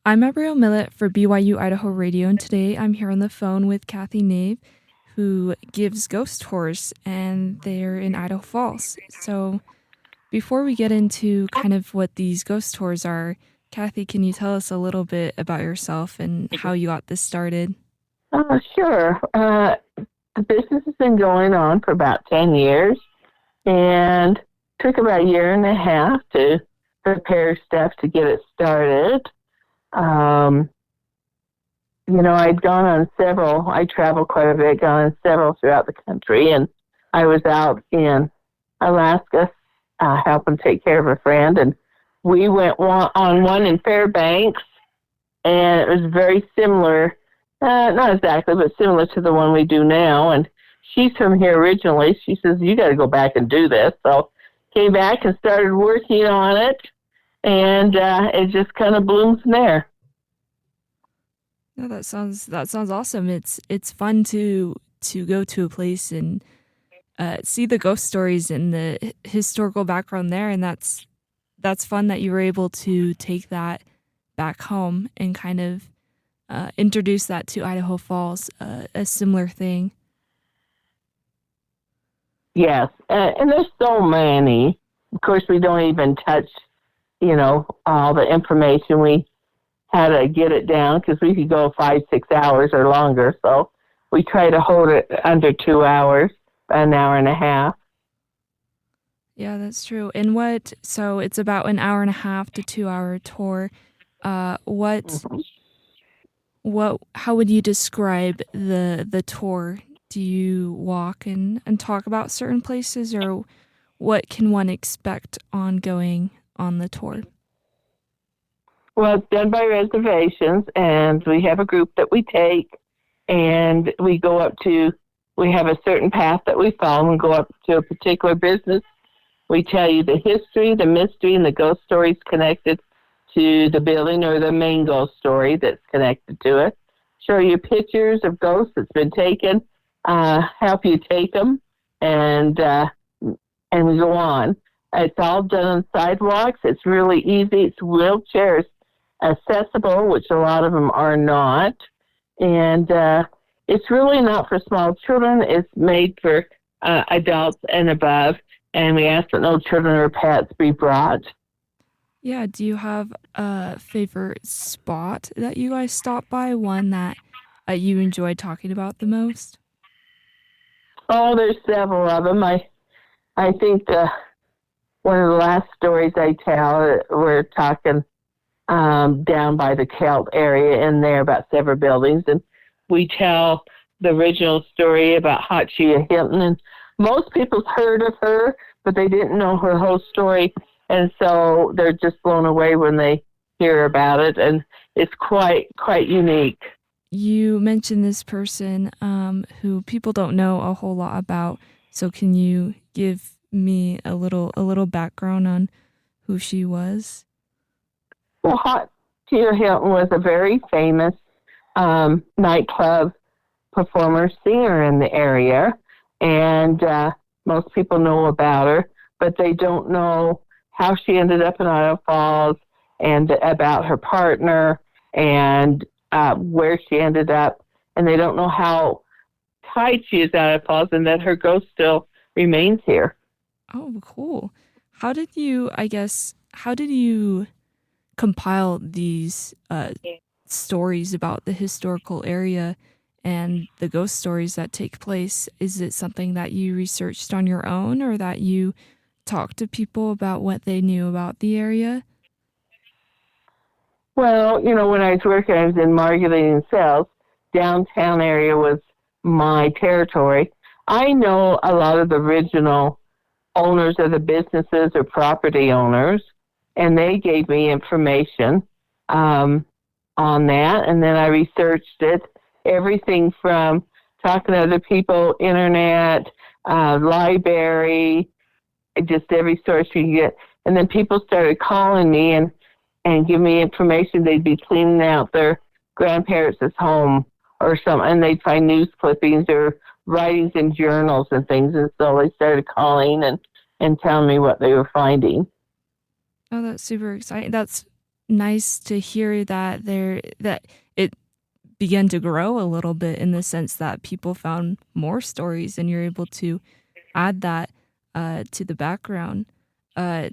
I'm Abrielle Millett for BYU-Idaho Radio, and today I'm here on the phone with Kathy Nave, who gives ghost tours, and they're in Idaho Falls. So before we get into kind of what these ghost tours are, Kathy, can you tell us a little bit about yourself and how you got this started? Sure. The business has been going on for about 10 years and took about a year and a half to prepare stuff to get it started. Um, I'd gone on several, I traveled quite a bit, gone on several throughout the country, and I was out in Alaska helping take care of a friend, and we went on one in Fairbanks, and it was very similar, not exactly, but similar to the one we do now, and she's from here originally. She says, you got to go back and do this, so came back and started working on it, and it just kind of bloomed from there. No, that sounds awesome. It's fun to go to a place and see the ghost stories and the historical background there, and that's fun that you were able to take that back home and kind of introduce that to Idaho Falls, a similar thing. Yes, and there's so many. Of course, we don't even touch, all the information. We had to get it down because we could go 5-6 hours or longer. So we try to hold it under 2 hours, an hour and a half. Yeah, that's true. And so it's about an hour and a half to 2 hour tour. Uh, what, Mhm. how would you describe the tour? Do you walk and talk about certain places, or what can one expect on going on the tour? Well, it's done by reservations, and we have a group that we take, and we have a certain path that we follow and go up to a particular business. We tell you the history, the mystery, and the ghost stories connected to the building or the main ghost story that's connected to it. Show you pictures of ghosts that's been taken, help you take them, and we go on. It's all done on sidewalks. It's really easy. It's wheelchairs accessible, which a lot of them are not. And it's really not for small children. It's made for adults and above. And we ask that no children or pets be brought. Yeah, do you have a favorite spot that you guys stop by? One that you enjoy talking about the most? Oh, there's several of them. I think one of the last stories I tell, we're talking down by the Kelt area in there about several buildings, and we tell the original story about Hot Chia Hinton, and most people's heard of her, but they didn't know her whole story, and so they're just blown away when they hear about it, and it's quite unique. You mentioned this person who people don't know a whole lot about. So can you give me a little background on who she was? Well, Hot Chia Hinton was a very famous nightclub performer, singer in the area, and most people know about her, but they don't know how she ended up in Idaho Falls and about her partner and where she ended up, and they don't know how tied she is out of Falls and that her ghost still remains here. Oh, cool. How did you compile these stories about the historical area and the ghost stories that take place? Is it something that you researched on your own, or that you talked to people about what they knew about the area? Well, when I was working, I was in marketing and sales. Downtown area was my territory. I know a lot of the original owners of the businesses or property owners, and they gave me information on that. And then I researched it, everything from talking to other people, internet, library, just every source you can get. And then people started calling me and give me information. They'd be cleaning out their grandparents' home or something, and they'd find news clippings or writings in journals and things. And so they started calling and telling me what they were finding. Oh, that's super exciting. That's nice to hear that that it began to grow a little bit in the sense that people found more stories and you're able to add that to the background. Uh,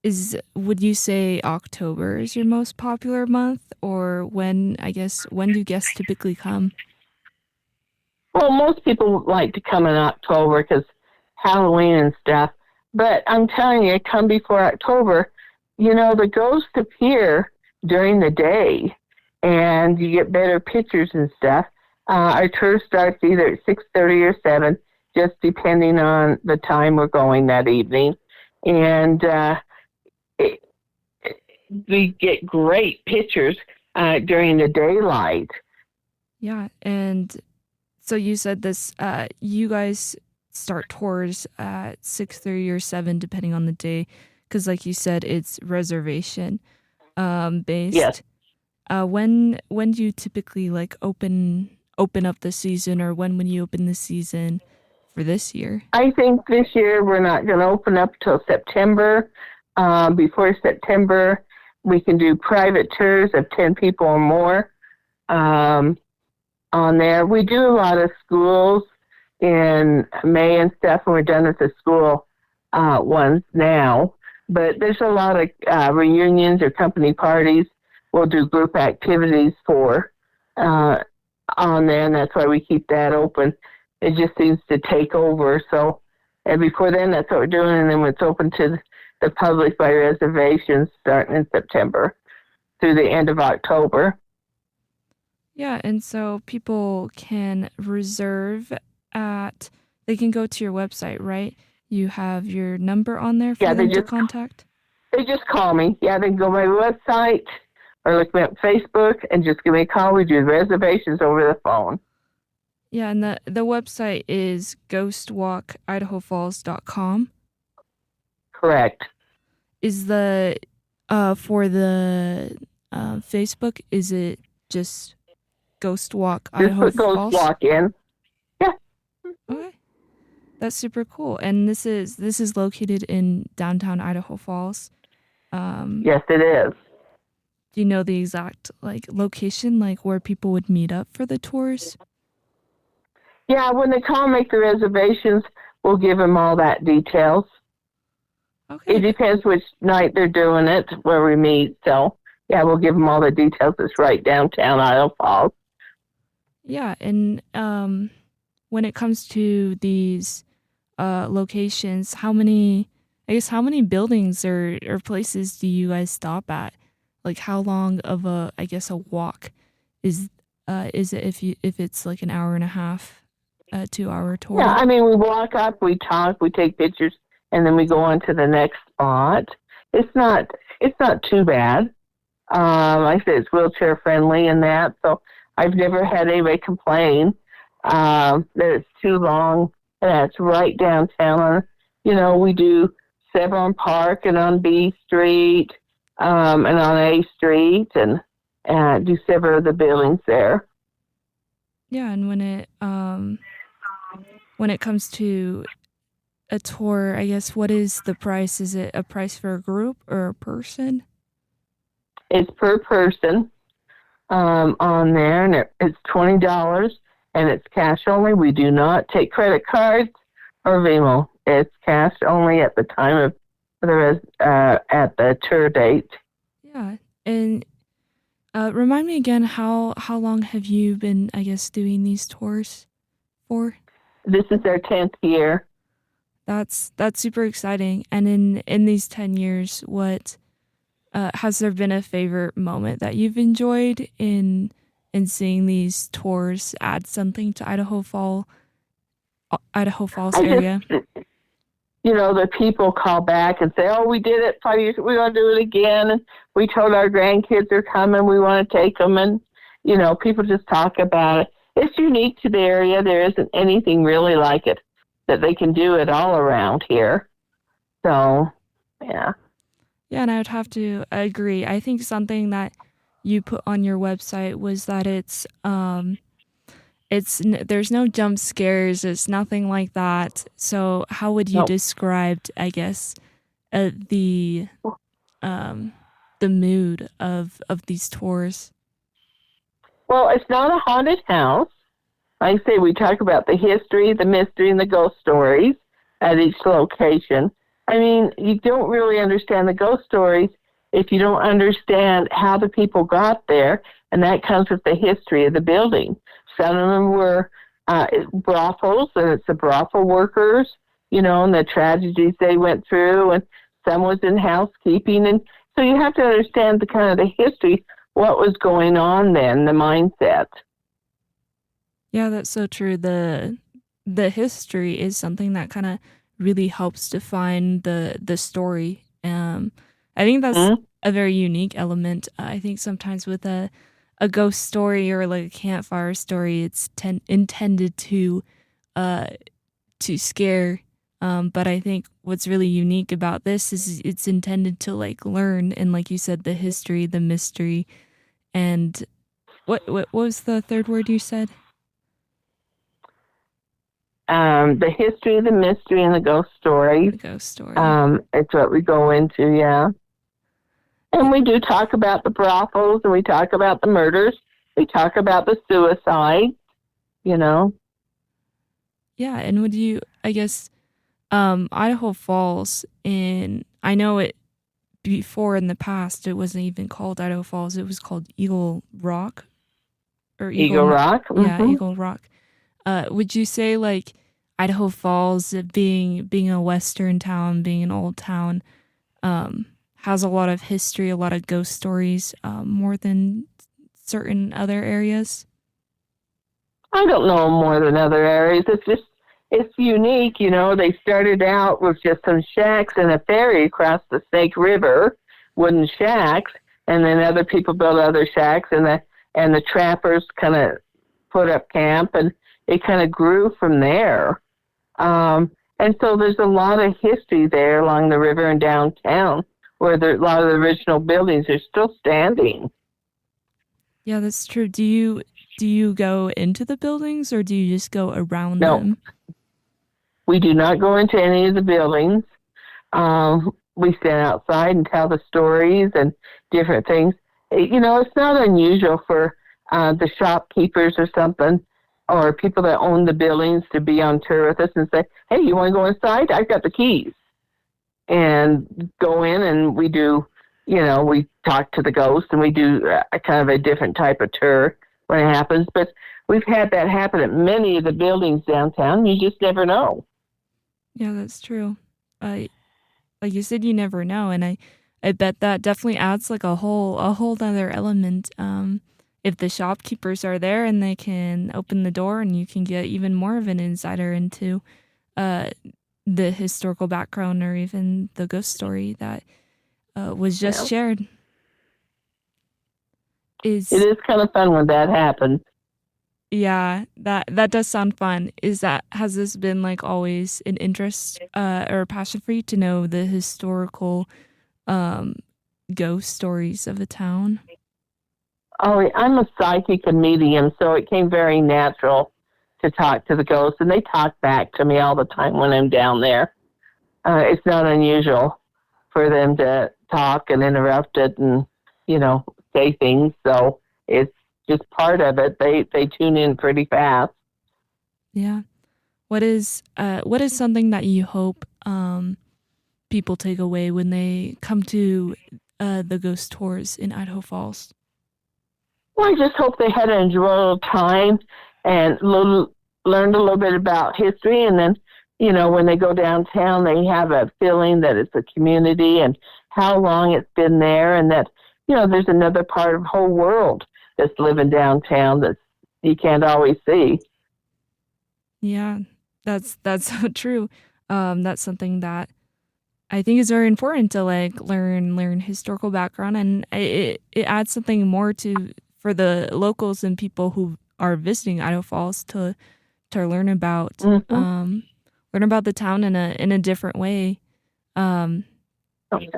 is would you say October is your most popular month, or when do guests typically come? Well, most people like to come in October because Halloween and stuff. But I'm telling you, come before October, the ghosts appear during the day, and you get better pictures and stuff. Our tour starts either at 6:30 or 7, just depending on the time we're going that evening. And it, we get great pictures during the daylight. Yeah, and so you said this. You guys start tours at 6:30 or 7, depending on the day, because, like you said, it's reservation Yes. based. When do you typically like open up the season, or when you open the season for this year? I think this year we're not going to open up till September. Before September, we can do private tours of 10 people or more um, on there. We do a lot of schools in May and stuff, and we're done with the school ones now. But there's a lot of reunions or company parties we'll do group activities for on there, and that's why we keep that open. It just seems to take over. So, and before then, that's what we're doing, and then it's open to the public by reservations starting in September through the end of October. Yeah, and so people can reserve at. They can go to your website, right? You have your number on there for Yeah, them to contact. they just call me. Yeah, they can go to my website or look me up Facebook and just give me a call. We do reservations over the phone. Yeah, and the website is ghostwalkidahofalls.com. Correct. Is the for the Facebook, is it just Ghost Walk Just Idaho put Ghost Falls? Walk in. Yeah. Okay. That's super cool. And this is located in downtown Idaho Falls. Um Yes, it is. do you know the exact like location, like where people would meet up for the tours? Yeah, when they call and make the reservations, we'll give them all that details. It Okay. depends which night they're doing it, where we meet. So, yeah, we'll give them all the details. It's right downtown Idaho Falls. Yeah, and when it comes to these locations, how many buildings or places do you guys stop at? Like how long of a walk is is it if it's like an hour and a half, 2 hour Yeah, tour? I mean, we walk up, we talk, we take pictures, and then we go on to the next spot. It's not, it's not too bad. Like I said, it's wheelchair friendly and that, so I've never had anybody complain that it's too long. And it's right downtown. We do Severn Park and on B Street and on A Street, and do several of the buildings there. Yeah, and when it comes to a tour, I guess what is the price? Is it a price for a group or a person? It's per person on there, and it's $20, and it's cash only. We do not take credit cards or Venmo. It's cash only at the time of at the tour date. Yeah, and remind me again, how long have you been, I guess, doing these tours for? This is their 10th year. That's super exciting. And in these 10 years, what has there been a favorite moment that you've enjoyed in seeing these tours add something to Idaho Falls I area? just, the people call back and say, "Oh, we did it 5 years. We're going to do it again." And we told our grandkids are coming. We want to take them, and people just talk about it. It's unique to the area. There isn't anything really like it that they can do it all around here. So, yeah. Yeah, and I would have to agree. I think something that you put on your website was that there's no jump scares. It's nothing like that. So how would you No. describe, I guess, the um the mood of these tours? Well, it's not a haunted house. Like I say, we talk about the history, the mystery, and the ghost stories at each location. I mean, you don't really understand the ghost stories if you don't understand how the people got there, and that comes with the history of the building. Some of them were brothels, and it's the brothel workers, and the tragedies they went through, and some was in housekeeping, and so you have to understand the kind of the history, what was going on then, the mindset. Yeah, that's so true. The history is something that kind of really helps define the story. I think that's Mm-hmm. a very unique element. I think sometimes with a ghost story or like a campfire story, it's intended uh to scare. But I think what's really unique about this is it's intended to like learn and like you said, the history, the mystery, and what was the third word you said? The history, the mystery, and the ghost stories. The ghost story. It's what we go into, yeah. And we do talk about the brothels, and we talk about the murders. We talk about the suicides, you know. Yeah, and would you I guess Idaho Falls in I know it before in the past it wasn't even called Idaho Falls, it was called Eagle Rock or Eagle Rock. Yeah, Mm-hmm. Eagle Rock. Would you say like Idaho Falls being a western town, being an old town, has a lot of history, a lot of ghost stories, more than certain other areas? I don't know more than other areas. It's unique, They started out with just some shacks and a ferry across the Snake River, wooden shacks, and then other people built other shacks, and the trappers kind of put up camp, and it kind of grew from there. And so there's a lot of history there along the river and downtown, where a lot of the original buildings are still standing. Yeah, that's true. Do you go into the buildings or do you just go around No, them? we do not go into any of the buildings. We stand outside and tell the stories and different things. It's not unusual for the shopkeepers or something, or people that own the buildings to be on tour with us and say, "Hey, you want to go inside? I've got the keys." And go in, and we do, we talk to the ghost, and we do a kind of a different type of tour when it happens. But we've had that happen at many of the buildings downtown. You just never know. Yeah, that's true. I like you said, you never know, and I bet that definitely adds like a whole other element. If the shopkeepers are there and they can open the door and you can get even more of an insider into uh the historical background or even the ghost story that was just Yeah. shared. It Is is kind of fun when that happens. Yeah, that does sound fun. Has this been like always an interest or a passion for you to know the historical um ghost stories of a town? Oh, I'm a psychic and medium, so it came very natural to talk to the ghosts, and they talk back to me all the time when I'm down there. It's not unusual for them to talk and interrupt it and, say things. So it's just part of it. They tune in pretty fast. Yeah. What is something that you hope people take away when they come to the ghost tours in Idaho Falls? Well, I just hope they had an enjoyable time and learned a little bit about history. And then, when they go downtown, they have a feeling that it's a community and how long it's been there, and that, there's another part of the whole world that's living downtown that you can't always see. Yeah, that's so true. That's something that I think is very important to like learn historical background, and it adds something more to for the locals and people who are visiting Idaho Falls to Mm-hmm. learn about the town in a different way. Um, Okay.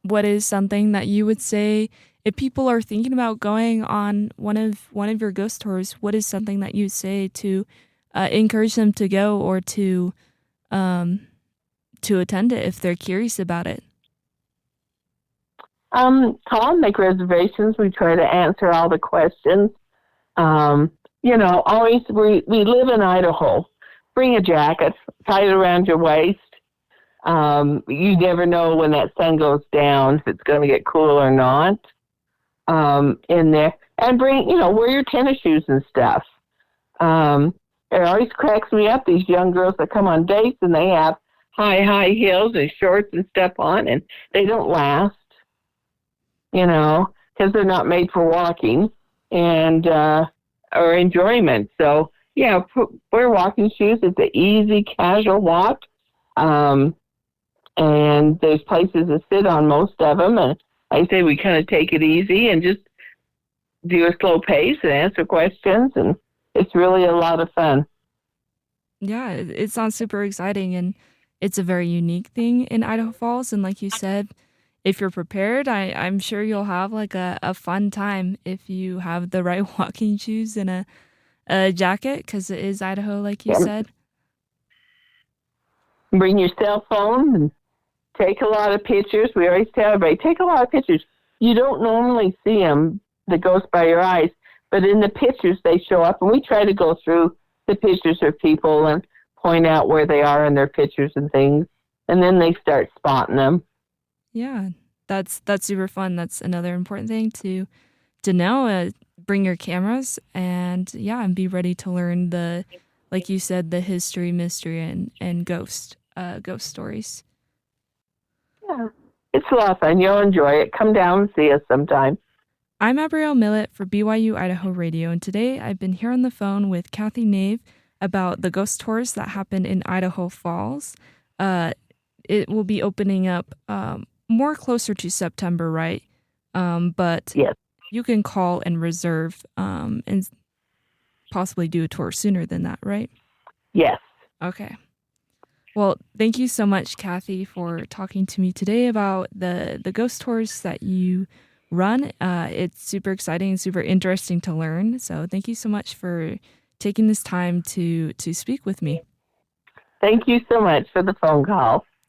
what is something that you would say if people are thinking about going on one of your ghost tours? What is something that you would say to encourage them to go or um, to attend it if they're curious about it? Call and make reservations. We try to answer all the questions. Always we live in Idaho. Bring a jacket, tie it around your waist. You never know when that sun goes down if it's going to get cool or not. In there, and wear your tennis shoes and stuff. It always cracks me up, these young girls that come on dates and they have high heels and shorts and stuff on, and they don't last, because they're not made for walking and or enjoyment. So, yeah, wear walking shoes. It's an easy, casual walk. And there's places to sit on most of them. And like I say, we kind of take it easy and just do a slow pace and answer questions. And it's really a lot of fun. Yeah, it sounds super exciting, and it's a very unique thing in Idaho Falls. And like you said, if you're prepared, I'm sure you'll have like a fun time if you have the right walking shoes and a jacket, because it is Idaho, like you said. Bring your cell phone and take a lot of pictures. We always tell everybody, take a lot of pictures. You don't normally see them that goes by your eyes, but in the pictures they show up, and we try to go through the pictures of people and point out where they are in their pictures and things, and then they start spotting them. Yeah, that's super fun. That's another important thing to know. Bring your cameras and be ready to learn like you said, the history, mystery, and ghost stories. Yeah, it's a lot of fun. You'll enjoy it. Come down and see us sometime. I'm Abrielle Millett for BYU-Idaho Radio, and today I've been here on the phone with Kathy Nave about the ghost tours that happen in Idaho Falls. It will be opening up more closer to September, right? But yes, you can call and reserve and possibly do a tour sooner than that, right? Yes. Okay. Well, thank you so much, Kathy, for talking to me today about the ghost tours that you run. It's super exciting and super interesting to learn. So thank you so much for taking this time to speak with me. Thank you so much for the phone call.